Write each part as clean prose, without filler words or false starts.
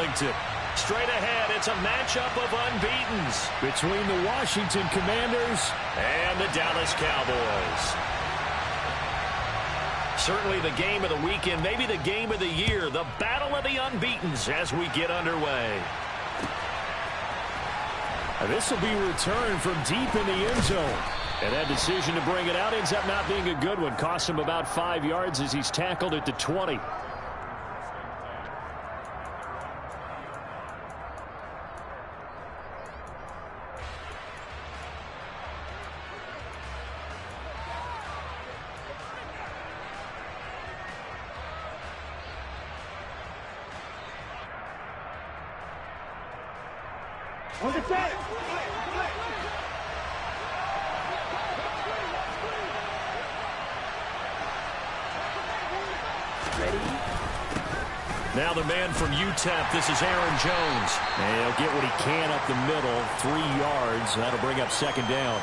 Arlington. Straight ahead, it's a matchup of unbeatens between the Washington Commanders and the Dallas Cowboys. Certainly the game of the weekend, maybe the game of the year, the battle of the unbeatens as we get underway. This will be returned from deep in the end zone. And that decision to bring it out ends up not being a good one. Cost him about 5 yards as he's tackled at the 20. On the track. Now the man from UTEP, this is Aaron Jones. And he'll get what he can up the middle, 3 yards. That'll bring up second down.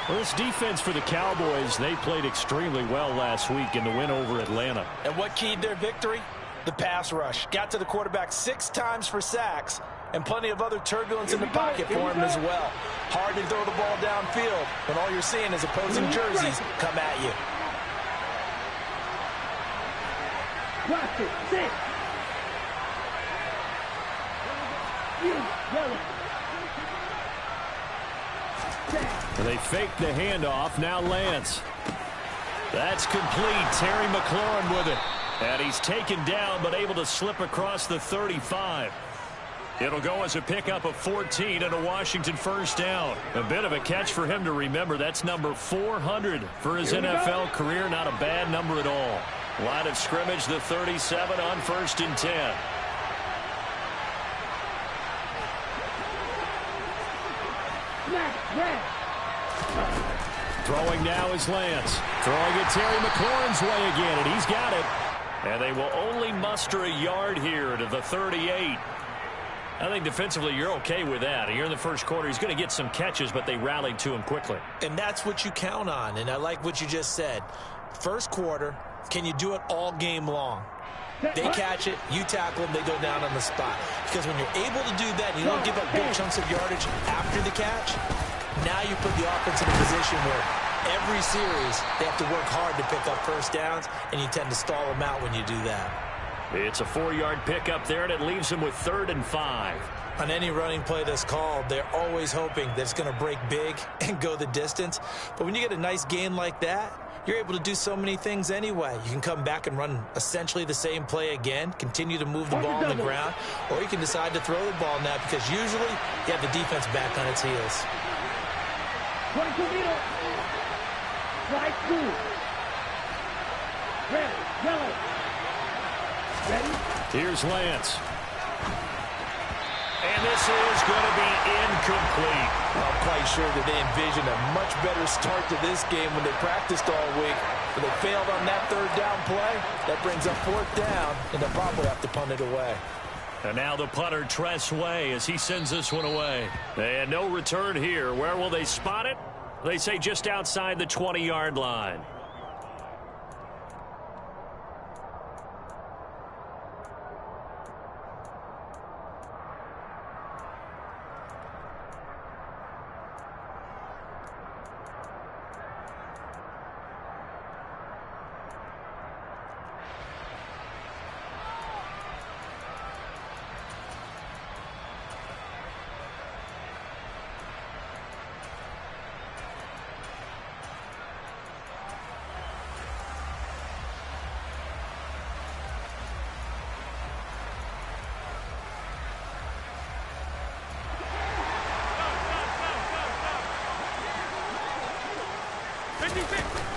Well, this defense for the Cowboys, they played extremely well last week in the win over Atlanta. And what keyed their victory? The pass rush. Got to the quarterback 6 times for sacks, and plenty of other turbulence in the pocket for him as well. Hard to throw the ball downfield when all you're seeing is opposing jerseys come at you. Watch it. Sit. And they fake the handoff. Now Lance. That's complete. Terry McLaurin with it. And he's taken down but able to slip across the 35. It'll go as a pickup of 14 and a Washington first down. A bit of a catch for him to remember. That's number 400 for his NFL career. Not a bad number at all. Line of scrimmage, the 37 on 1st and 10. Throwing now is Lance. Throwing it Terry McLaurin's way again, and he's got it. And they will only muster a yard here to the 38. I think defensively you're okay with that. Here in the first quarter, he's going to get some catches, but they rallied to him quickly. And that's what you count on, and I like what you just said. First quarter, can you do it all game long? They catch it, you tackle them, they go down on the spot. Because when you're able to do that, you don't give up big chunks of yardage after the catch, now you put the offense in a position where every series they have to work hard to pick up first downs, and you tend to stall them out when you do that. It's a 4-yard pickup there, and it leaves them with 3rd and 5. On any running play that's called, they're always hoping that it's going to break big and go the distance. But when you get a nice gain like that, you're able to do so many things anyway. You can come back and run essentially the same play again, continue to move the ball on the ground, or you can decide to throw the ball now because usually you have the defense back on its heels. Right through. Red, yellow. Ready? Here's Lance. And this is going to be incomplete. I'm quite sure that they envisioned a much better start to this game when they practiced all week. But they failed on that 3rd down play. That brings up 4th down, and they'll probably have to punt it away. And now the punter, Tress Way, as he sends this one away. And no return here. Where will they spot it? They say just outside the 20-yard line.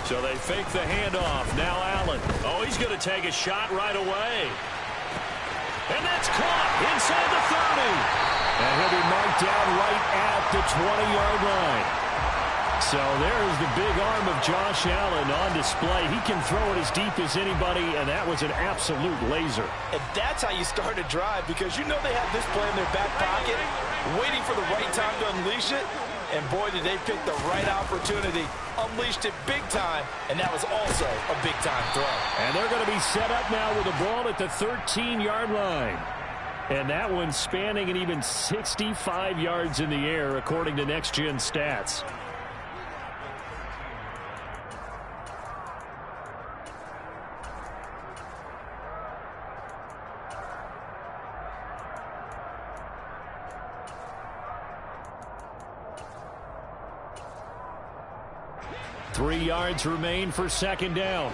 So they fake the handoff. Now Allen. Oh, he's going to take a shot right away. And that's caught inside the 30. And he'll be marked down right at the 20-yard line. So there's the big arm of Josh Allen on display. He can throw it as deep as anybody, and that was an absolute laser. And that's how you start a drive, because you know they have this play in their back pocket, waiting for the right time to unleash it. And boy, did they pick the right opportunity. Unleashed it big time, and that was also a big-time throw. And they're going to be set up now with the ball at the 13-yard line. And that one spanning an even 65 yards in the air, according to Next Gen Stats. Three yards remain for second down.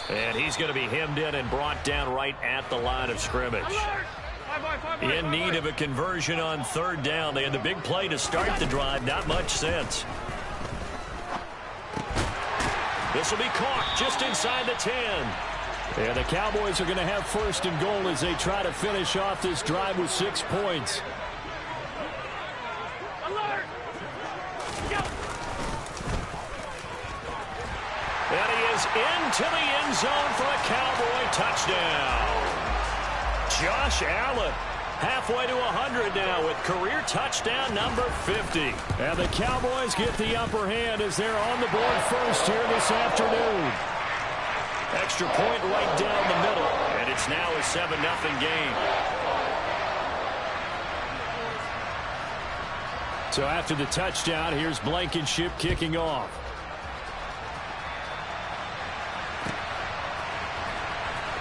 And he's going to be hemmed in and brought down right at the line of scrimmage. In need of a conversion on third down. They had the big play to start the drive. Not much sense. This will be caught just inside the 10. And the Cowboys are going to have first and goal as they try to finish off this drive with 6 points. And he is into the end zone for a Cowboy touchdown. Josh Allen halfway to 100 now with career touchdown number 50. And the Cowboys get the upper hand as they're on the board first here this afternoon. Extra point right down the middle, and it's now a 7-0 game. So after the touchdown, here's Blankenship kicking off.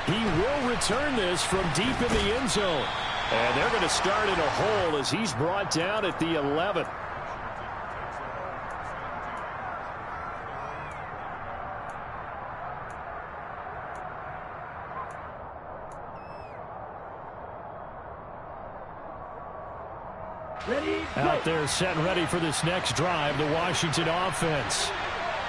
He will return this from deep in the end zone. And they're going to start in a hole as he's brought down at the 11. Out there set and ready for this next drive, the Washington offense.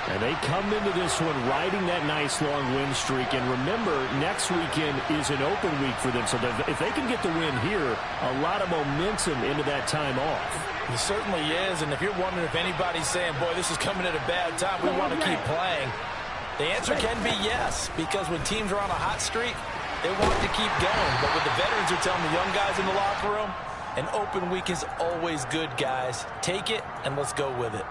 And they come into this one riding that nice long win streak. And remember, next weekend is an open week for them. So if they can get the win here, a lot of momentum into that time off. It certainly is. And if you're wondering if anybody's saying, boy, this is coming at a bad time, we want to keep playing, the answer can be yes. Because when teams are on a hot streak, they want to keep going. But what the veterans are telling the young guys in the locker room, an open week is always good, guys. Take it and let's go with it.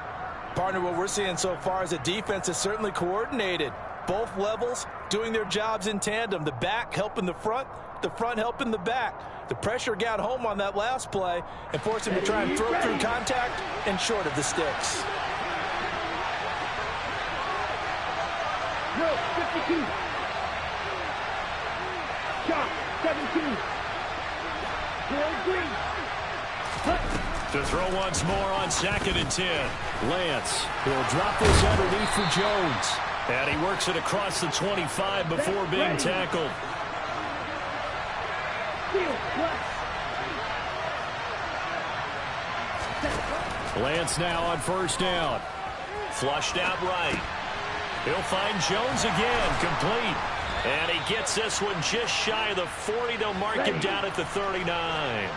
Partner, what we're seeing so far is a defense is certainly coordinated. Both levels doing their jobs in tandem. The back helping the front helping the back. The pressure got home on that last play and forced him to try and throw through contact and short of the sticks. No, 52. Shot, 17. Goal green. To throw once more on 2nd and 10. Lance will drop this underneath for Jones. And he works it across the 25 before being tackled. Lance now on first down. Flushed out right. He'll find Jones again, complete. And he gets this one just shy of the 40. They'll mark him down at the 39.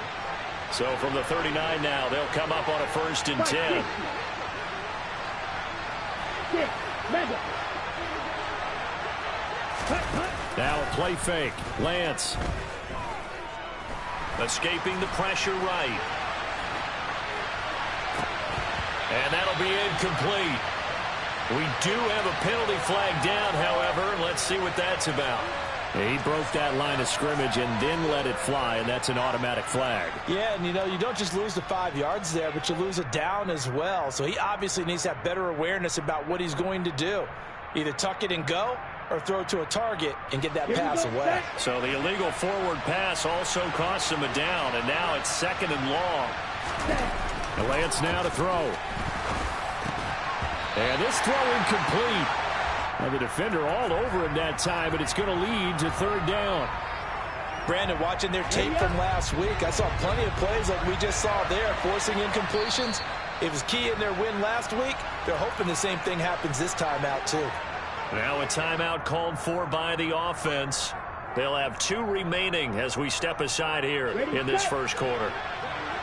So from the 39 now, they'll come up on a 1st and 10. Now a play fake. Lance. Escaping the pressure right. And that'll be incomplete. We do have a penalty flag down, however. Let's see what that's about. He broke that line of scrimmage and then let it fly, and that's an automatic flag. Yeah, and you know, you don't just lose the 5 yards there, but you lose it down as well. So he obviously needs to have better awareness about what he's going to do. Either tuck it and go or throw to a target and get that pass away. So the illegal forward pass also costs him a down, and now it's 2nd and long. And Lance now to throw. And this throw incomplete. And the defender all over him that time, but it's going to lead to 3rd down. Brandon, watching their tape from last week, I saw plenty of plays like we just saw there, forcing incompletions. It was key in their win last week. They're hoping the same thing happens this time out, too. Now a timeout called for by the offense. They'll have 2 remaining as we step aside here in this first quarter.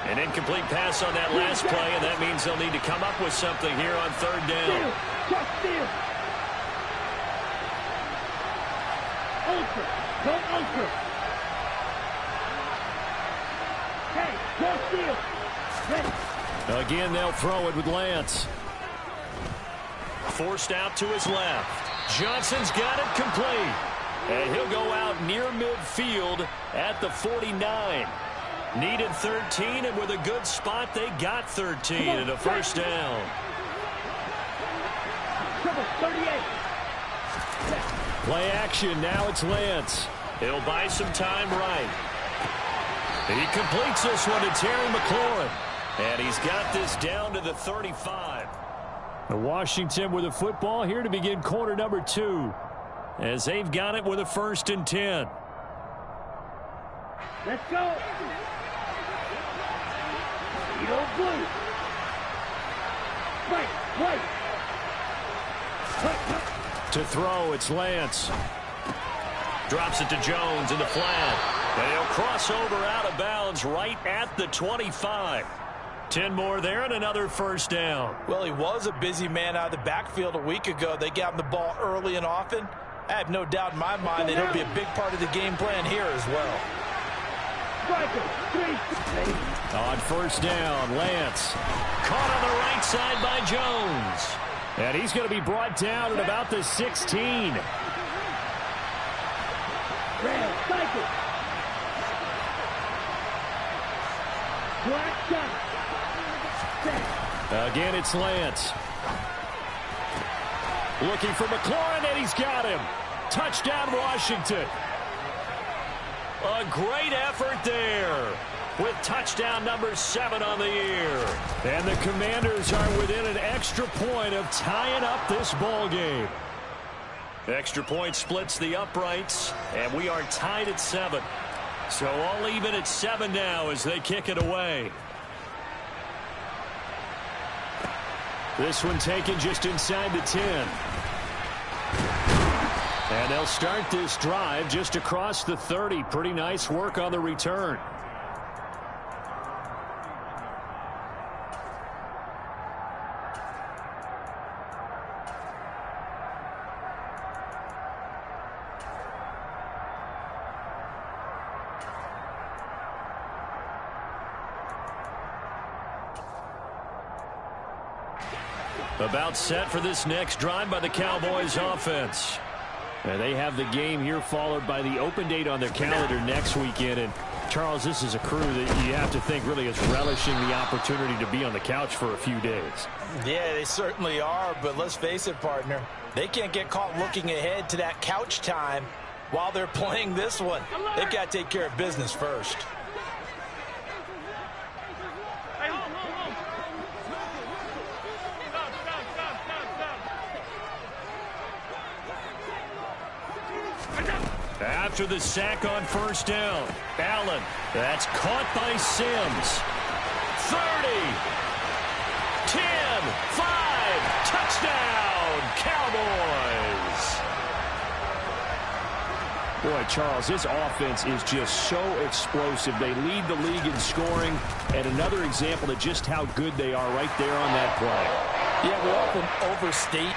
An incomplete pass on that last play, and that means they'll need to come up with something here on 3rd down. Ultra. Go ultra. Hey, go steal. Ready. Again, they'll throw it with Lance. Forced out to his left. Johnson's got it complete. And he'll go out near midfield at the 49. Needed 13, and with a good spot, they got 13 and a first down. 38. Play action. Now it's Lance. He'll buy some time right. He completes this one to Terry McLaurin. And he's got this down to the 35. Washington with the football here to begin quarter number 2. As they've got it with a 1st and 10. Let's go. Eagle blue. Right. To throw, it's Lance. Drops it to Jones in the flat. And he'll cross over out of bounds right at the 25. 10 more there and another first down. Well, he was a busy man out of the backfield a week ago. They got him the ball early and often. I have no doubt in my mind that he'll be a big part of the game plan here as well. On first down, Lance. Caught on the right side by Jones. And he's going to be brought down at about the 16. Again, it's Lance. Looking for McLaurin, and he's got him. Touchdown, Washington. A great effort there with touchdown number 7 on the year. And the Commanders are within an extra point of tying up this ball game. Extra point splits the uprights, and we are tied at 7. So all even at 7 now as they kick it away. This one taken just inside the 10. And they'll start this drive just across the 30. Pretty nice work on the return. About set for this next drive by the Cowboys offense. And they have the game here followed by the open date on their calendar next weekend. And Charles, this is a crew that you have to think really is relishing the opportunity to be on the couch for a few days. Yeah, they certainly are. But let's face it, partner. They can't get caught looking ahead to that couch time while they're playing this one. They've got to take care of business first. After the sack on first down, Allen. That's caught by Sims. 30, 10, 5, touchdown, Cowboys. Boy, Charles, this offense is just so explosive. They lead the league in scoring, and another example of just how good they are right there on that play. Yeah, we often overstate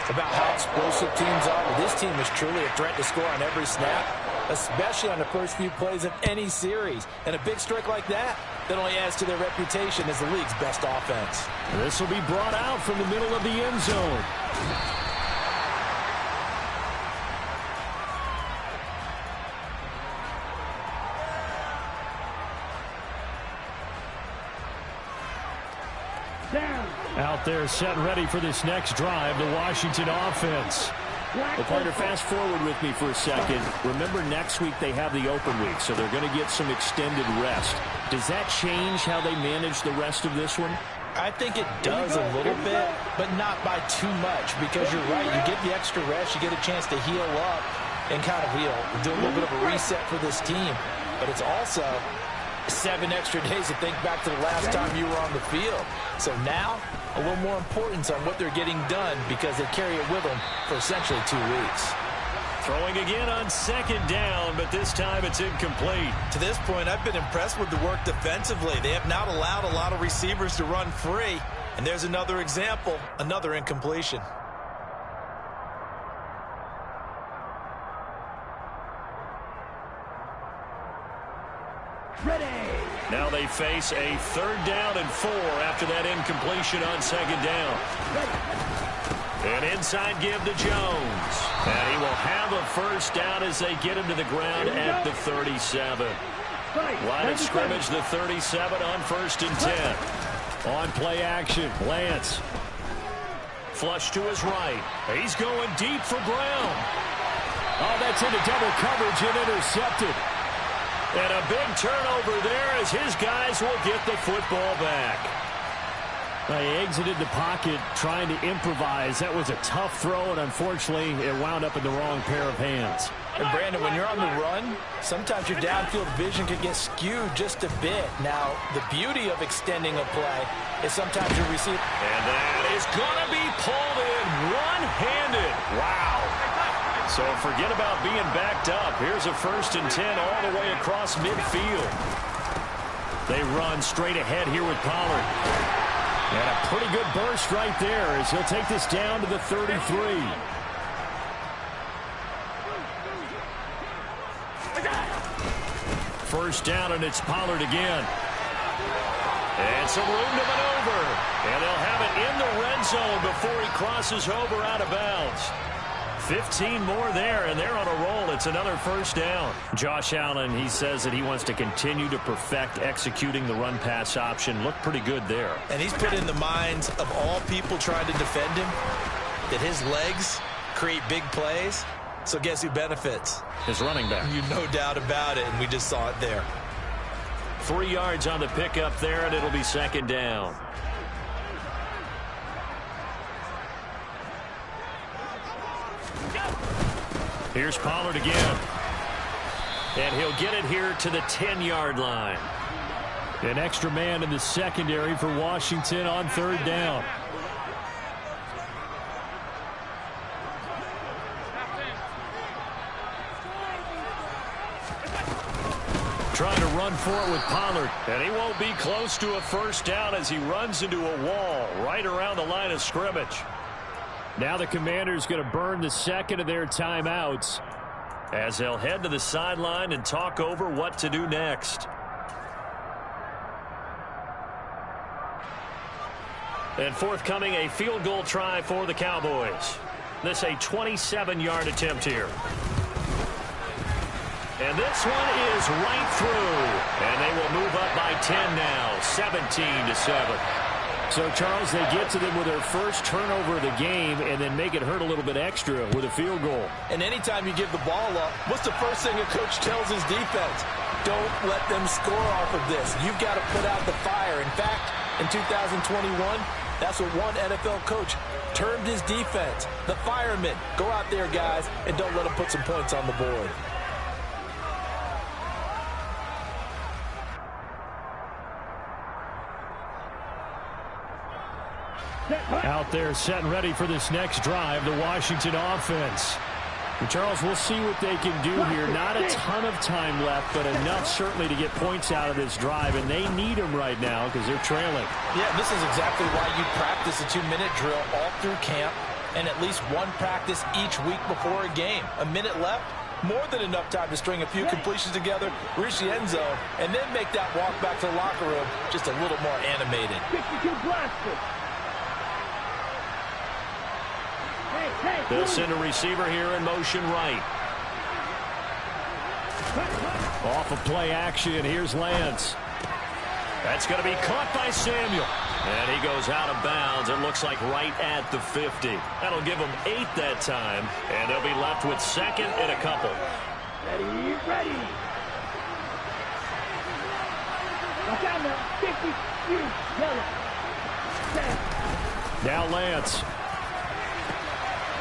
about how explosive teams are, but this team is truly a threat to score on every snap, especially on the first few plays of any series. And a big strike like that only adds to their reputation as the league's best offense. This will be brought out from the middle of the end zone. Out there set and ready for this next drive, the Washington offense. Well, partner, fast forward with me for a second. Remember, next week they have the open week, so they're going to get some extended rest. Does that change how they manage the rest of this one? I think it does a little bit, but not by too much, because you're right. You get the extra rest, you get a chance to heal up and kind of do a little bit of a reset for this team. But it's also 7 extra days to think back to the last time you were on the field. So now, a little more importance on what they're getting done because they carry it with them for essentially 2 weeks. Throwing again on second down, but this time it's incomplete. To this point, I've been impressed with the work defensively. They have not allowed a lot of receivers to run free. And there's another example, another incompletion. Ready. Now they face a 3rd down and 4 after that incompletion on second down. An inside give to Jones. And he will have a first down as they get him to the ground at the 37. Line of scrimmage, the 37 on 1st and 10. On play action, Lance. Flush to his right. He's going deep for Brown. Oh, that's into double coverage and intercepted. And a big turnover there as his guys will get the football back. He exited the pocket trying to improvise. That was a tough throw, and unfortunately, it wound up in the wrong pair of hands. And Brandon, when you're on the run, sometimes your downfield vision can get skewed just a bit. Now, the beauty of extending a play is sometimes you receive. And that is going to be pulled in one-handed. Wow. So forget about being backed up. Here's a 1st and 10 all the way across midfield. They run straight ahead here with Pollard. And a pretty good burst right there as he'll take this down to the 33. First down, and it's Pollard again. And some room to maneuver. And they'll have it in the red zone before he crosses over out of bounds. 15 more there, and they're on a roll. It's another first down. Josh Allen, he says that he wants to continue to perfect executing the run-pass option. Looked pretty good there. And he's put in the minds of all people trying to defend him that his legs create big plays. So guess who benefits? His running back. No doubt about it, and we just saw it there. 3 yards on the pickup there, and it'll be 2nd down. Here's Pollard again. And he'll get it here to the 10-yard line. An extra man in the secondary for Washington on 3rd down. Trying to run for it with Pollard. And he won't be close to a first down as he runs into a wall right around the line of scrimmage. Now the Commanders going to burn the second of their timeouts as they'll head to the sideline and talk over what to do next. And forthcoming, a field goal try for the Cowboys. This a 27-yard attempt here. And this one is right through. And they will move up by 10 now, 17-7. So, Charles, they get to them with their first turnover of the game and then make it hurt a little bit extra with a field goal. And anytime you give the ball up, what's the first thing a coach tells his defense? Don't let them score off of this. You've got to put out the fire. In fact, in 2021, that's what one NFL coach termed his defense. The firemen. Go out there, guys, and don't let them put some points on the board. Out there set and ready for this next drive, the Washington offense. And Charles, we'll see what they can do here. Not a ton of time left, but enough certainly to get points out of this drive, and they need them right now because they're trailing. Yeah, this is exactly why you practice a 2-minute drill all through camp and at least one practice each week before a game. A minute left, more than enough time to string a few completions together, reach the end zone, and then make that walk back to the locker room just a little more animated. 52 blasters. They'll send a receiver here in motion right. Off of play action, here's Lance. That's going to be caught by Samuel. And he goes out of bounds. It looks like right at the 50. That'll give them 8 that time. And they'll be left with 2nd and a couple. Ready, ready. Watch out now. 50, yellow. Now Lance.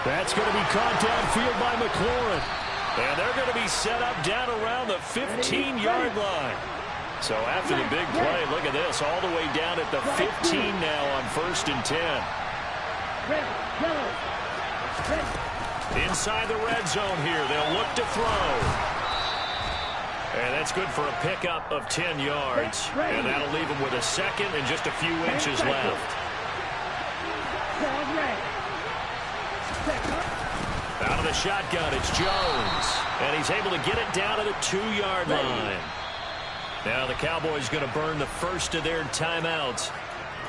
That's going to be caught downfield by McLaurin. And they're going to be set up down around the 15-yard line. So after the big play, look at this, all the way down at the 15 now on 1st and 10. Inside the red zone here, they'll look to throw. And that's good for a pickup of 10 yards. And that'll leave them with a 2nd and just a few inches left. Out of the shotgun, it's Jones. And he's able to get it down to the 2-yard line. Now the Cowboys going to burn the first of their timeouts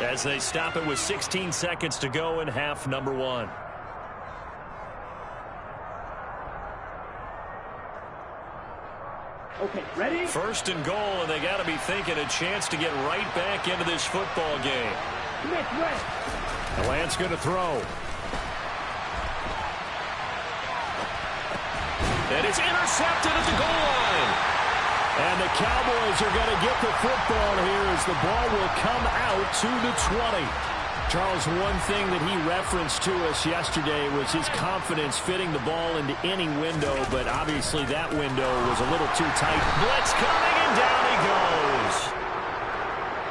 as they stop it with 16 seconds to go in half number 1. Okay, ready? First and goal, and they got to be thinking a chance to get right back into this football game. Smith, right. The Lance going to throw. And it's intercepted at the goal line. And the Cowboys are going to get the football here as the ball will come out to the 20. Charles, one thing that he referenced to us yesterday was his confidence fitting the ball into any window, but obviously that window was a little too tight. Blitz coming, and down he goes.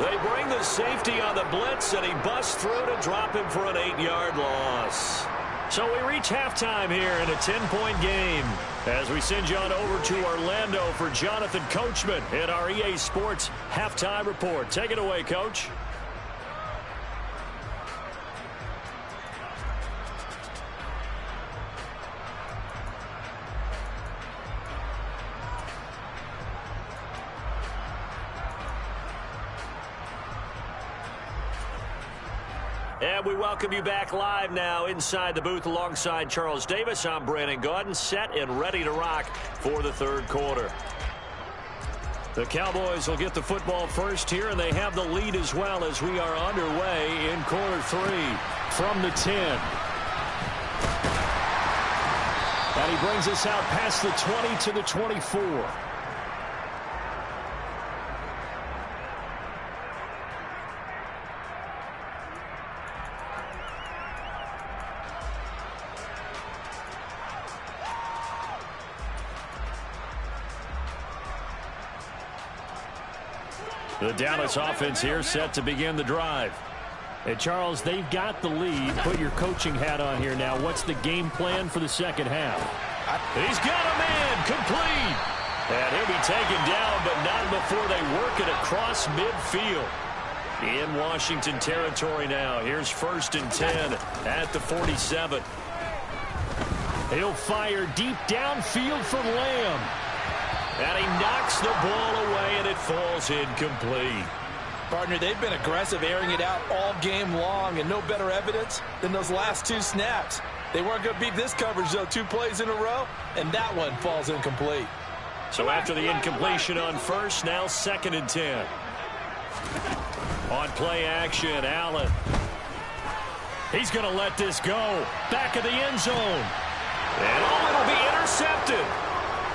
They bring the safety on the blitz, and he busts through to drop him for an 8-yard loss. So we reach halftime here in a 10-point game as we send you on over to Orlando for Jonathan Coachman in our EA Sports Halftime Report. Take it away, Coach. And we welcome you back live now inside the booth alongside Charles Davis. I'm Brandon Gaudin, set and ready to rock for the third quarter. The Cowboys will get the football first here, and they have the lead as well as we are underway in quarter 3 from the 10. And he brings us out past the 20 to the 24. The Dallas offense here set to begin the drive. And Charles, they've got the lead. Put your coaching hat on here now. What's the game plan for the second half? He's got a man complete. And he'll be taken down, but not before they work it across midfield. In Washington territory now. Here's 1st and 10 at the 47. He'll fire deep downfield for Lamb. And he knocks the ball away, and it falls incomplete. Partner, they've been aggressive, airing it out all game long, and no better evidence than those last 2 snaps. They weren't going to beat this coverage, though, 2 plays in a row, and that one falls incomplete. So after the incompletion on first, now 2nd and 10. On play action, Allen. He's going to let this go. Back of the end zone. And it'll be intercepted.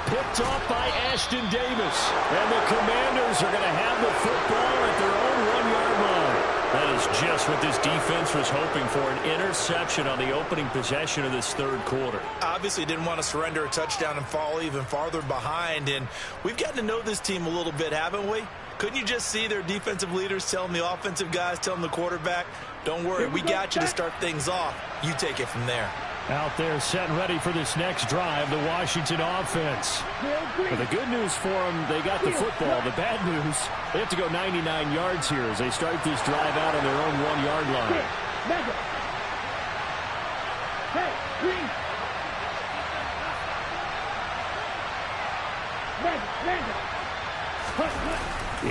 Picked off by Ashton Davis. And the Commanders are going to have the football at their own 1-yard line. That is just what this defense was hoping for, an interception on the opening possession of this third quarter. Obviously didn't want to surrender a touchdown and fall even farther behind. And we've gotten to know this team a little bit, haven't we? Couldn't you just see their defensive leaders telling the offensive guys, telling the quarterback, don't worry, we got you to start things off. You take it from there. Out there set and ready for this next drive, the Washington offense. But the good news for them, they got the football. The bad news, they have to go 99 yards here as they start this drive out on their own 1-yard line.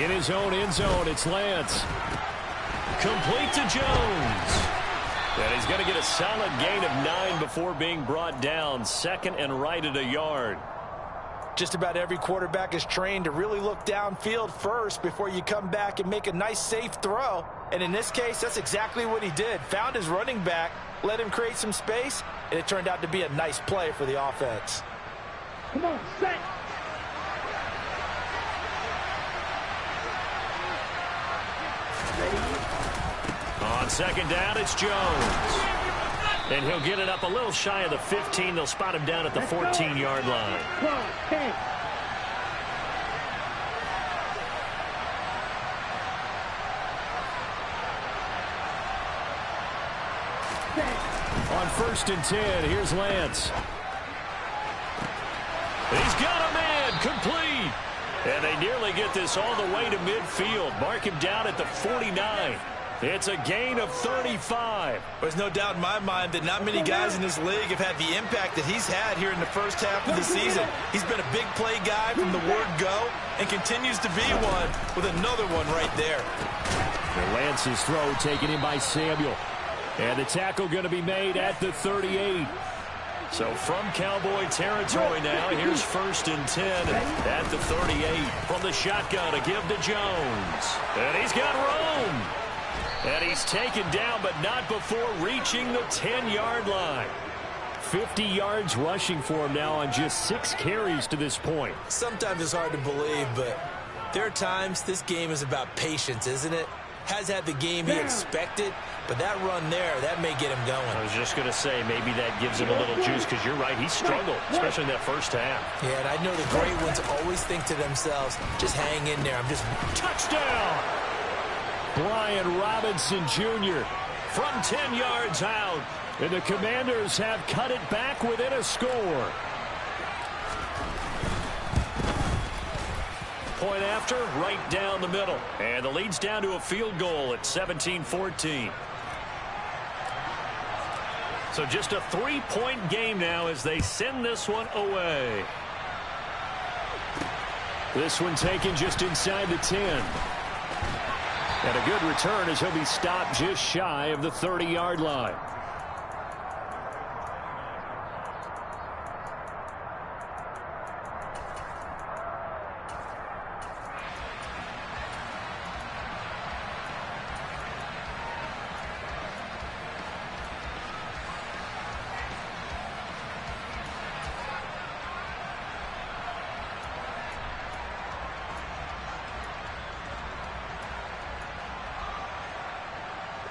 In his own end zone, it's Lance. Complete to Jones. And he's going to get a solid gain of 9 before being brought down. 2nd and right at a yard. Just about every quarterback is trained to really look downfield first before you come back and make a nice, safe throw. And in this case, that's exactly what he did. Found his running back, let him create some space, and it turned out to be a nice play for the offense. Come on, set. On 2nd down, it's Jones. And he'll get it up a little shy of the 15. They'll spot him down at the 14-yard line. On 1st and 10, here's Lance. He's got a man complete. And they nearly get this all the way to midfield. Mark him down at the 49. It's a gain of 35. There's no doubt in my mind that not many guys in this league have had the impact that he's had here in the first half of the season. He's been a big play guy from the word go and continues to be one with another one right there. And Lance's throw taken in by Samuel. And the tackle going to be made at the 38. So from Cowboy territory now, here's 1st and 10 at the 38. From the shotgun, a give to Jones. And he's got room. And he's taken down, but not before reaching the 10-yard line. 50 yards rushing for him now on just 6 carries to this point. Sometimes it's hard to believe, but there are times this game is about patience, isn't it? Has had the game he expected, but that run there, that may get him going. I was just going to say, maybe that gives him a little juice, because you're right, he struggled, especially in that first half. Yeah, and I know the great ones always think to themselves, just hang in there. Touchdown! Brian Robinson Jr. from 10 yards out. And the Commanders have cut it back within a score. Point after, right down the middle. And the lead's down to a field goal at 17-14. So just a 3-point game now as they send this one away. This one taken just inside the 10. And a good return as he'll be stopped just shy of the 30-yard line.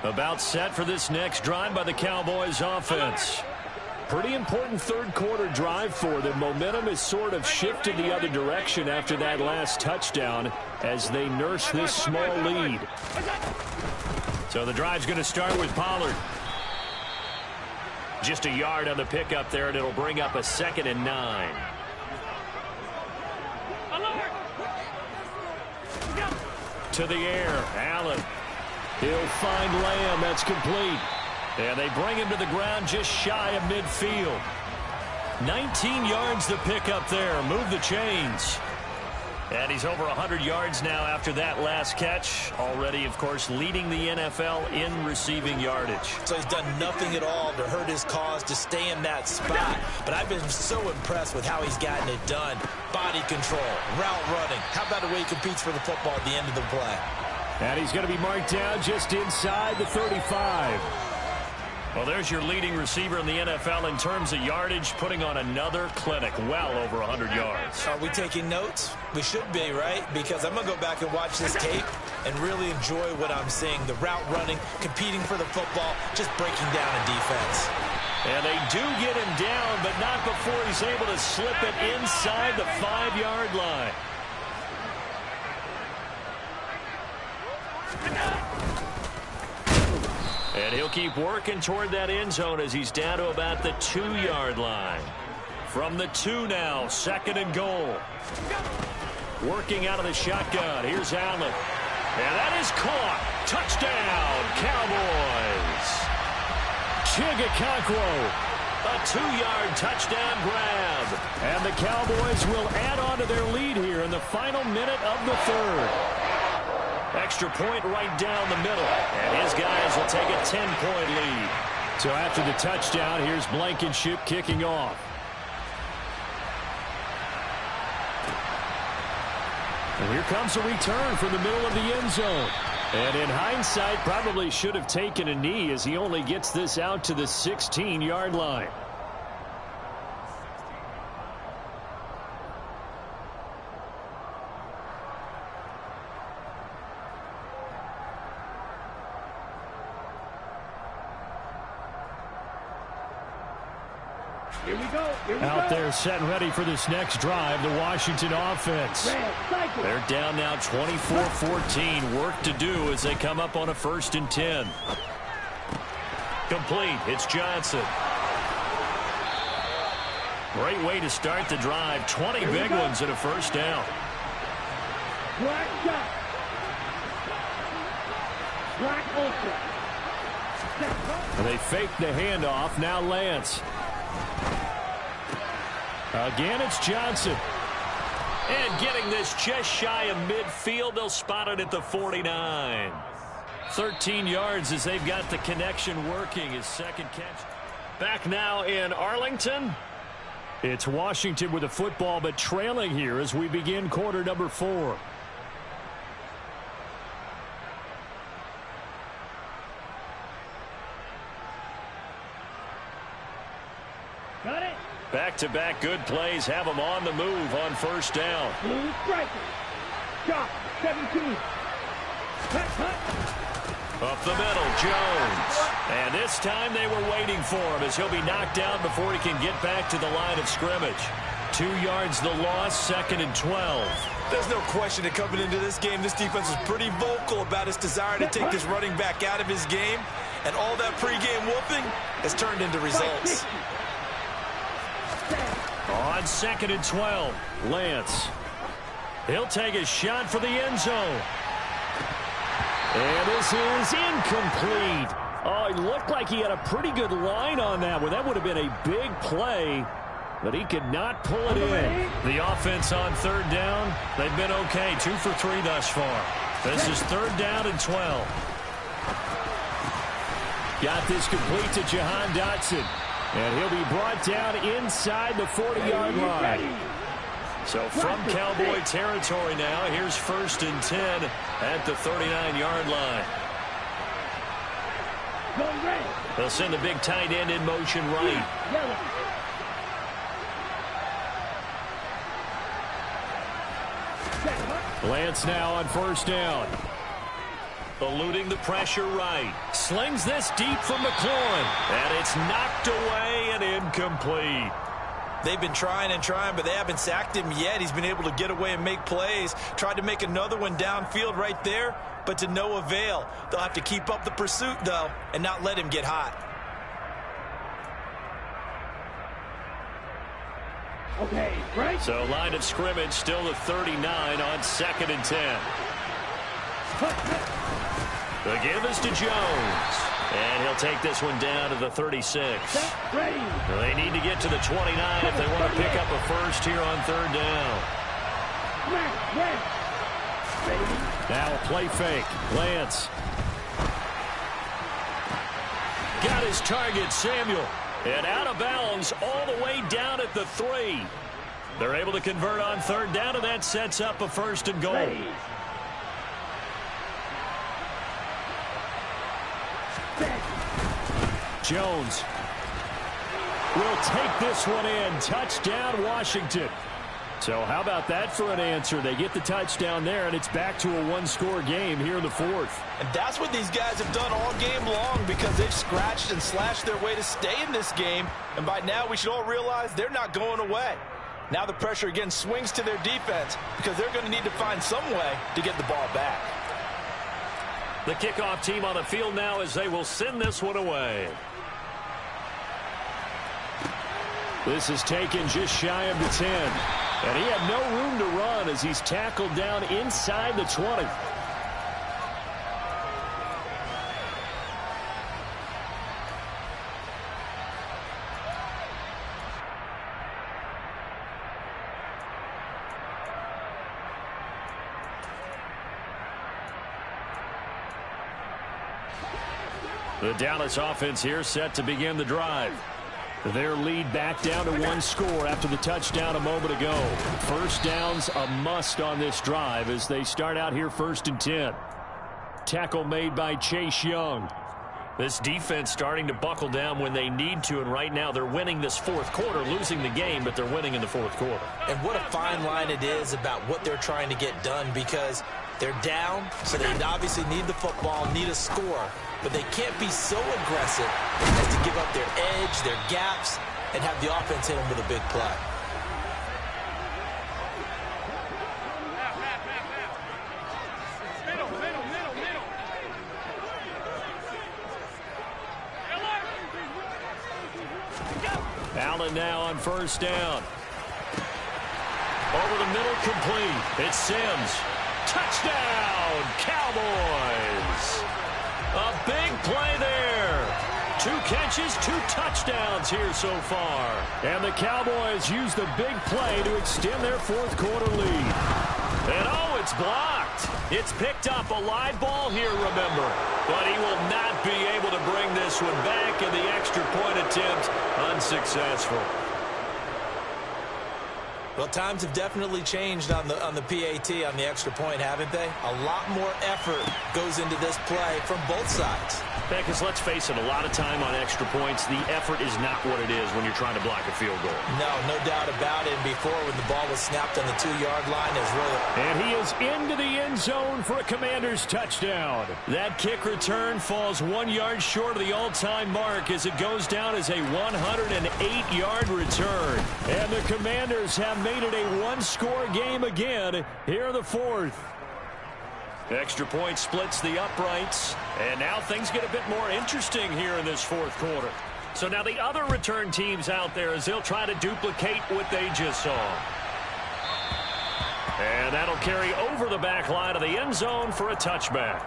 About set for this next drive by the Cowboys offense. Pretty important third-quarter drive for them. Momentum has sort of shifted the other direction after that last touchdown as they nurse this small lead. So the drive's going to start with Pollard. Just a yard on the pickup there, and it'll bring up a 2nd and 9. To the air, Allen. He'll find Lamb. That's complete. And they bring him to the ground just shy of midfield. 19 yards to pick up there. Move the chains. And he's over 100 yards now after that last catch. Already, of course, leading the NFL in receiving yardage. So he's done nothing at all to hurt his cause, to stay in that spot. But I've been so impressed with how he's gotten it done. Body control, route running. How about the way he competes for the football at the end of the play? And he's going to be marked down just inside the 35. Well, there's your leading receiver in the NFL in terms of yardage, putting on another clinic, well over 100 yards. Are we taking notes? We should be, right? Because I'm going to go back and watch this tape and really enjoy what I'm seeing. The route running, competing for the football, just breaking down a defense. And they do get him down, but not before he's able to slip it inside the 5-yard line. And he'll keep working toward that end zone as he's down to about the 2-yard line. From the 2 now, 2nd and goal. Working out of the shotgun. Here's Allen. And that is caught. Touchdown, Cowboys. Chigakakwo. A 2-yard touchdown grab. And the Cowboys will add on to their lead here in the final minute of the third. Extra point right down the middle. And his guys will take a 10-point lead. So after the touchdown, here's Blankenship kicking off. And here comes a return from the middle of the end zone. And in hindsight, probably should have taken a knee as he only gets this out to the 16-yard line. Here we go. Out there set and ready for this next drive, the Washington offense. They're down now 24-14. Work to do as they come up on a 1st and 10. Complete. It's Johnson. Great way to start the drive. 20 big ones and a 1st down. Black shot. Black ultra. They fake the handoff. Now Lance. Again, it's Johnson. And getting this just shy of midfield. They'll spot it at the 49. 13 yards as they've got the connection working. His second catch. Back now in Arlington. It's Washington with the football, but trailing here as we begin quarter number 4. Got it. Back-to-back good plays have them on the move on first down. Blue striker. Shot. 17. Cut. Up the middle, Jones. And this time they were waiting for him as he'll be knocked down before he can get back to the line of scrimmage. 2 yards the loss, 2nd and 12. There's no question that coming into this game, this defense is pretty vocal about its desire to take this running back out of his game. And all that pregame whooping has turned into results. On 2nd and 12, Lance. He'll take a shot for the end zone. And this is incomplete. Oh, it looked like he had a pretty good line on that one. That would have been a big play, but he could not pull it in. The offense on 3rd down, they've been okay. 2 for 3 thus far. This is 3rd down and 12. Got this complete to Jahan Dotson. And he'll be brought down inside the 40-yard line. So from Cowboy territory now, here's 1st and 10 at the 39-yard line. They'll send the big tight end in motion right. Lance now on 1st down. Eluding the pressure right. Slings this deep for McLaurin. And it's knocked away and incomplete. They've been trying and trying, but they haven't sacked him yet. He's been able to get away and make plays. Tried to make another one downfield right there, but to no avail. They'll have to keep up the pursuit, though, and not let him get hot. Okay, right. So line of scrimmage still the 39 on 2nd and 10. The give is to Jones. And he'll take this one down to the 36. They need to get to the 29 if they want to pick up a first here on 3rd down. Now a play fake. Lance. Got his target, Samuel. And out of bounds all the way down at the 3. They're able to convert on 3rd down, and that sets up a 1st and goal. Jones will take this one in. Touchdown, Washington. So how about that for an answer? They get the touchdown there, and it's back to a one-score game here in the 4th. And that's what these guys have done all game long because they've scratched and slashed their way to stay in this game. And by now, we should all realize they're not going away. Now the pressure again swings to their defense because they're going to need to find some way to get the ball back. The kickoff team on the field now as they will send this one away. This is taken just shy of the 10. And he had no room to run as he's tackled down inside the 20. The Dallas offense here set to begin the drive. Their lead back down to one score after the touchdown a moment ago. First down's a must on this drive as they start out here 1st and 10. Tackle made by Chase Young. This defense starting to buckle down when they need to, and right now they're winning this 4th quarter, losing the game, but they're winning in the 4th quarter. And what a fine line it is about what they're trying to get done because they're down, so they obviously need the football, need a score. But they can't be so aggressive as to give up their edge, their gaps, and have the offense hit them with a big play. Allen now on 1st down. Over the middle, complete. It's Sims. Touchdown, Cowboys. A big play there. 2 catches, 2 touchdowns here so far. And the Cowboys use the big play to extend their 4th quarter lead. And oh, it's blocked. sacked. It's picked up, a live ball here, remember. But he will not be able to bring this one back, and the extra point attempt unsuccessful. Well, times have definitely changed on the PAT, on the extra point, haven't they? A lot more effort goes into this play from both sides. Yeah, because let's face it, a lot of time on extra points, the effort is not what it is when you're trying to block a field goal. No doubt about it. And before, when the ball was snapped on the 2-yard line, is really... And he is into the end zone for a Commanders touchdown. That kick return falls 1 yard short of the all-time mark as it goes down as a 108-yard return. And the Commanders have made it a one-score game again here in the fourth. Extra point splits the uprights, and now things get a bit more interesting here in this fourth quarter. So now the other return teams out there as they'll try to duplicate what they just saw. And that'll carry over the back line of the end zone for a touchback.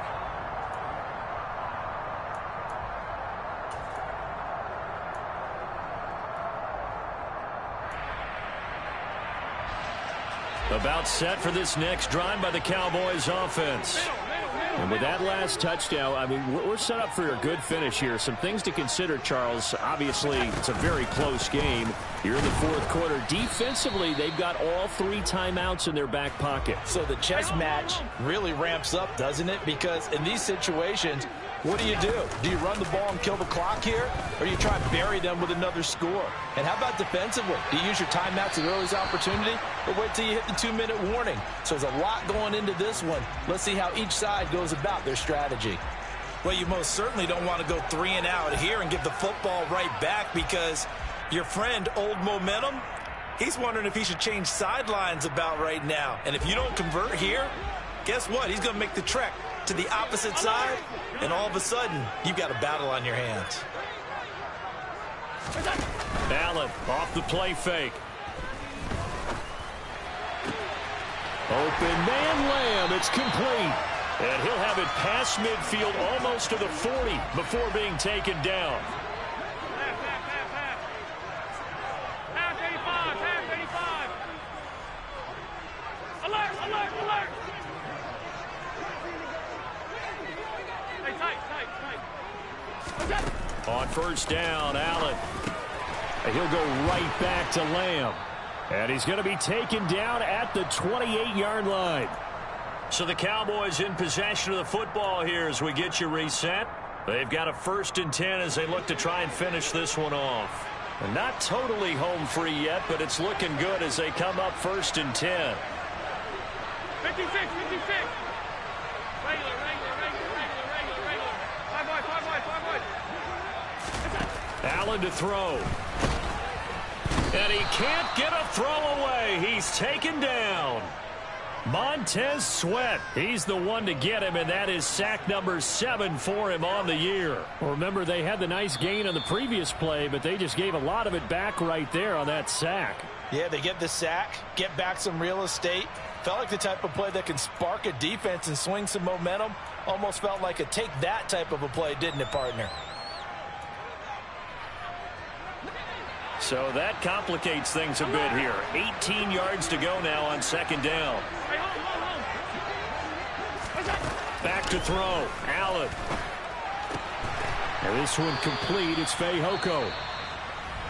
About set for this next drive by the Cowboys offense. And with that last touchdown, I mean, we're set up for a good finish here. Some things to consider, Charles. Obviously, it's a very close game. You're in the fourth quarter. Defensively, they've got all 3 timeouts in their back pocket. So the chess match really ramps up, doesn't it? Because in these situations, what do? Do you run the ball and kill the clock here? Or do you try and bury them with another score? And how about defensively? Do you use your timeouts at earliest opportunity? Or wait till you hit the 2-minute warning? So there's a lot going into this one. Let's see how each side goes about their strategy. Well, you most certainly don't want to go 3 and out here and give the football right back, because your friend, Old Momentum, he's wondering if he should change sidelines about right now. And if you don't convert here, guess what? He's going to make the trek to the opposite side, and all of a sudden, you've got a battle on your hands. Allen off the play fake. Open man Lamb. It's complete. And he'll have it past midfield almost to the 40 before being taken down. Half 85. Alert, alert, alert. Hey, tight. On first down, Allen. And he'll go right back to Lamb. And he's going to be taken down at the 28-yard line. So the Cowboys in possession of the football here as we get you reset. They've got a 1st and 10 as they look to try and finish this one off. And not totally home free yet, but it's looking good as they come up 1st and 10. 56. Regular. 5 boys. Allen to throw. And he can't get a throw away. He's taken down. Montez Sweat, he's the one to get him, and that is sack number 7 for him on the year. Well, remember, they had the nice gain on the previous play, but they just gave a lot of it back right there on that sack. Yeah, they get the sack, get back some real estate. Felt like the type of play that can spark a defense and swing some momentum. Almost felt like a take that type of a play, didn't it, partner? So that complicates things a bit here. 18 yards to go now on 2nd down. Hey, hold. Back to throw. Allen. And this one complete. It's Fehoko.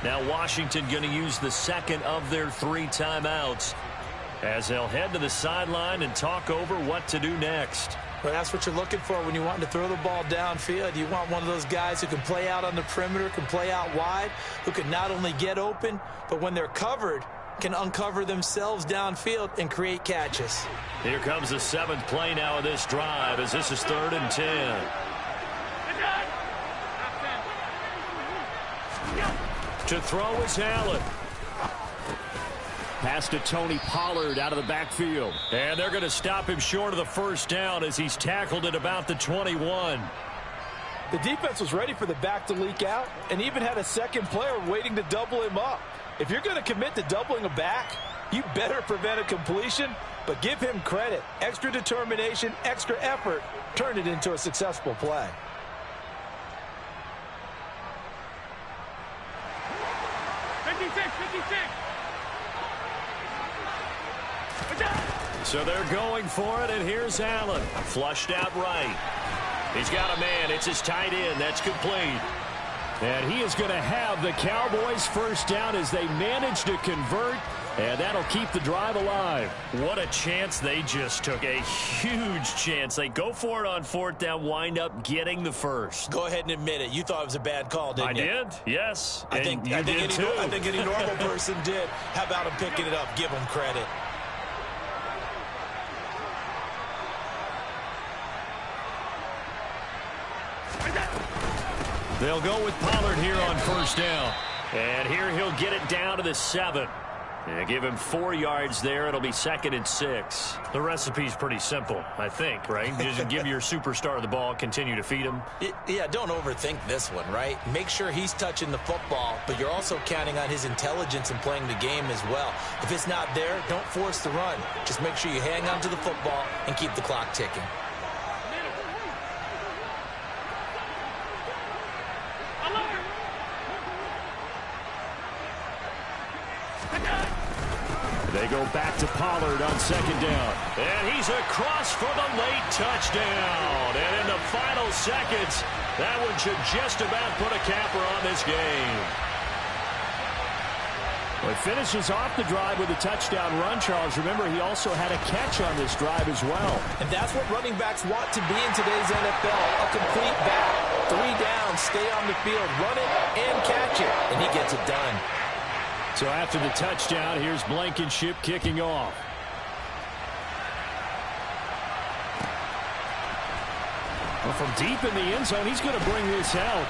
Now Washington going to use the 2nd of their 3 timeouts as they'll head to the sideline and talk over what to do next. But that's what you're looking for when you want to throw the ball downfield. You want one of those guys who can play out on the perimeter, can play out wide, who can not only get open, but when they're covered, can uncover themselves downfield and create catches. Here comes the 7th play now of this drive as this is 3rd and 10. To throw is Allen. Pass to Tony Pollard out of the backfield. And they're going to stop him short of the 1st down as he's tackled at about the 21. The defense was ready for the back to leak out and even had a 2nd player waiting to double him up. If you're going to commit to doubling a back, you better prevent a completion, but give him credit. Extra determination, extra effort, turned it into a successful play. So they're going for it, and here's Allen. Flushed out right. He's got a man. It's his tight end. That's complete. And he is going to have the Cowboys first down as they manage to convert, and that'll keep the drive alive. What a chance they just took. A huge chance. They go for it on fourth down, wind up getting the first. Go ahead and admit it. You thought it was a bad call, didn't you? I did, yes. I think any normal person did. How about him picking it up? Give him credit. They'll go with Pollard here on first down. And here he'll get it down to the 7. And give him 4 yards there. It'll be 2nd and 6. The recipe's pretty simple, I think, right? Just give your superstar the ball, continue to feed him. Yeah, don't overthink this one, right? Make sure he's touching the football, but you're also counting on his intelligence in playing the game as well. If it's not there, don't force the run. Just make sure you hang on to the football and keep the clock ticking. They go back to Pollard on 2nd down. And he's across for the late touchdown. And in the final seconds, that one should just about put a capper on this game. Well, he finishes off the drive with a touchdown run, Charles. Remember, he also had a catch on this drive as well. And that's what running backs want to be in today's NFL, a complete back. 3 downs, stay on the field, run it and catch it, and he gets it done. So after the touchdown, here's Blankenship kicking off. Well, from deep in the end zone, he's going to bring this out.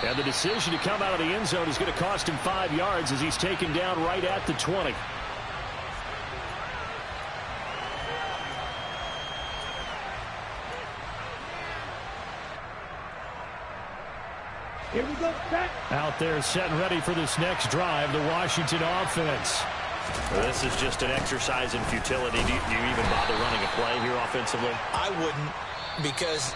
And the decision to come out of the end zone is going to cost him 5 yards as he's taken down right at the 20. Here we go, set. Out there set and ready for this next drive, the Washington offense. Well, this is just an exercise in futility. Do you even bother running a play here offensively? I wouldn't, because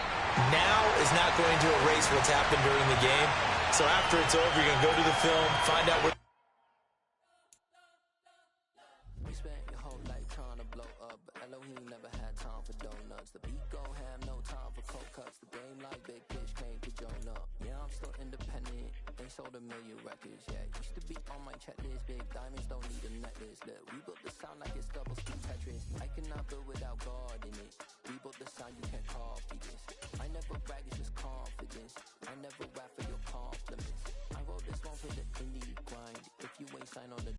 now is not going to erase what's happened during the game. So after it's over, you're going to go to the film, find out what. We spent your whole life trying to blow up, but Elohim never had time for donuts. The beat gon' have no time for cold cuts. The game like big fish came to join up. Yeah, I'm still independent. They sold 1 million records. Yeah, used to be on my checklist. Big diamonds don't need a necklace. Look, we built the sound like it's double speed Tetris. I cannot build without God in it. We built the sound, you can't copy this. I never brag, it's just confidence. I never rap for your compliments. I wrote this one for the indie grind. If you ain't signed on the